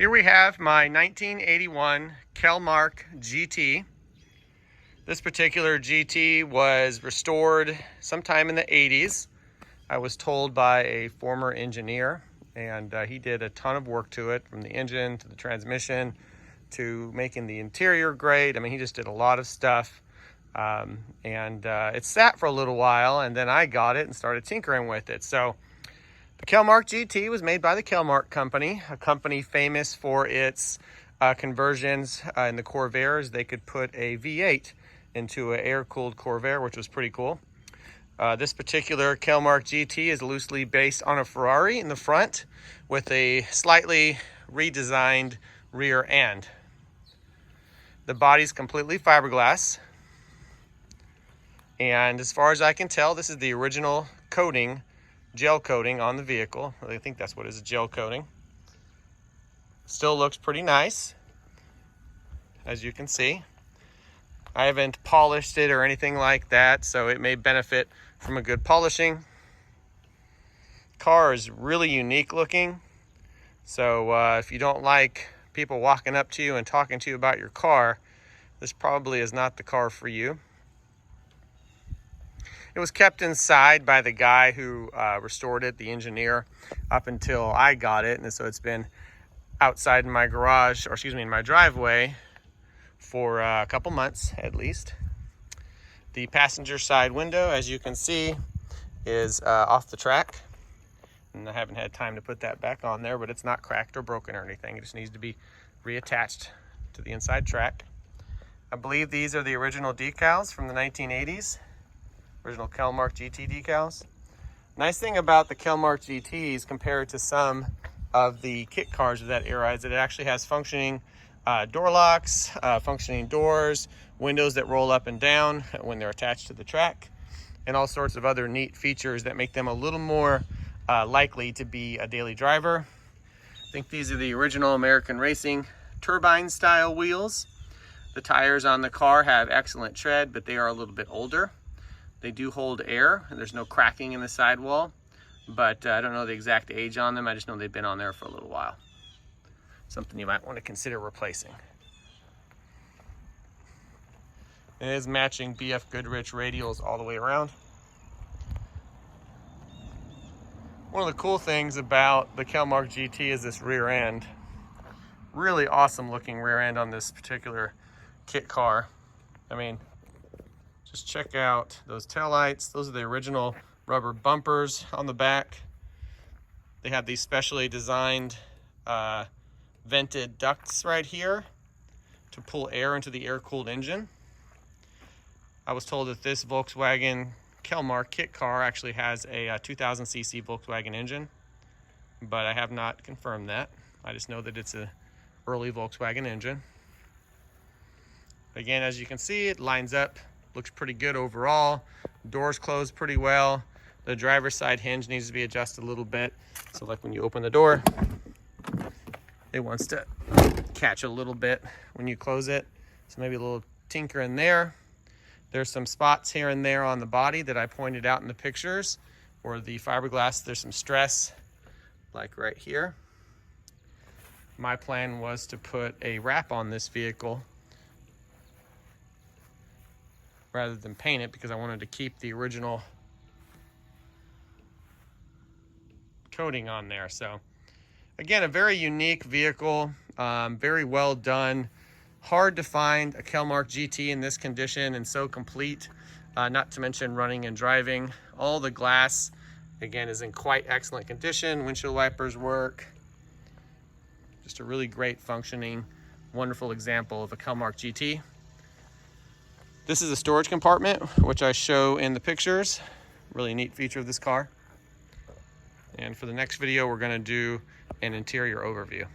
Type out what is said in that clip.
Here we have my 1981 Kelmark GT. This particular GT was restored sometime in the 80s. I was told by a former engineer, and he did a ton of work to it, from the engine to the transmission to making the interior great. I mean, he just did a lot of stuff. It sat for a little while, and then I got it and started tinkering with it. So the Kelmark GT was made by the Kelmark company, a company famous for its conversions in the Corvairs. They could put a V8 into an air-cooled Corvair, which was pretty cool. This particular Kelmark GT is loosely based on a Ferrari in the front with a slightly redesigned rear end. The body's completely fiberglass. And as far as I can tell, this is the original coating, gel coating on the vehicle. I think that's what it is, gel coating. Still looks pretty nice, as you can see. I haven't polished it or anything like that, so it may benefit from a good polishing. Car is really unique looking. So if you don't like people walking up to you and talking to you about your car, this probably is not the car for you. It was kept inside by the guy who restored it, the engineer, up until I got it. And so it's been outside in my garage, or excuse me, in my driveway for a couple months at least. The passenger side window, as you can see, is off the track. And I haven't had time to put that back on there, but it's not cracked or broken or anything. It just needs to be reattached to the inside track. I believe these are the original decals from the 1980s. Original Kelmark GT decals. Nice thing about the Kelmark GTs compared to some of the kit cars of that era is that it actually has functioning door locks, functioning doors, windows that roll up and down when they're attached to the track, and all sorts of other neat features that make them a little more likely to be a daily driver. I think these are the original American Racing turbine style wheels. The tires on the car have excellent tread, but they are a little bit older. They do hold air, and there's no cracking in the sidewall, but I don't know the exact age on them. I just know they've been on there for a little while. Something you might want to consider replacing. It is matching BF Goodrich radials all the way around. One of the cool things about the Kelmark GT is this rear end. Really awesome looking rear end on this particular kit car. I mean, just check out those taillights. Those are the original rubber bumpers on the back. They have these specially designed vented ducts right here to pull air into the air-cooled engine. I was told that this Volkswagen Kelmark kit car actually has a 2000cc Volkswagen engine, but I have not confirmed that. I just know that it's an early Volkswagen engine. Again, as you can see, it lines up. Looks pretty good overall. Doors close pretty well. The driver's side hinge needs to be adjusted a little bit. So like when you open the door, it wants to catch a little bit when you close it. So maybe a little tinker in there. There's some spots here and there on the body that I pointed out in the pictures, or the fiberglass, there's some stress, like right here. My plan was to put a wrap on this vehicle rather than paint it, because I wanted to keep the original coating on there. So again, a very unique vehicle, very well done. Hard to find a Kelmark GT in this condition and so complete, not to mention running and driving. All the glass, again, is in quite excellent condition. Windshield wipers work. Just a really great functioning, wonderful example of a Kelmark GT. This is a storage compartment, which I show in the pictures. Really neat feature of this car. And for the next video, we're going to do an interior overview.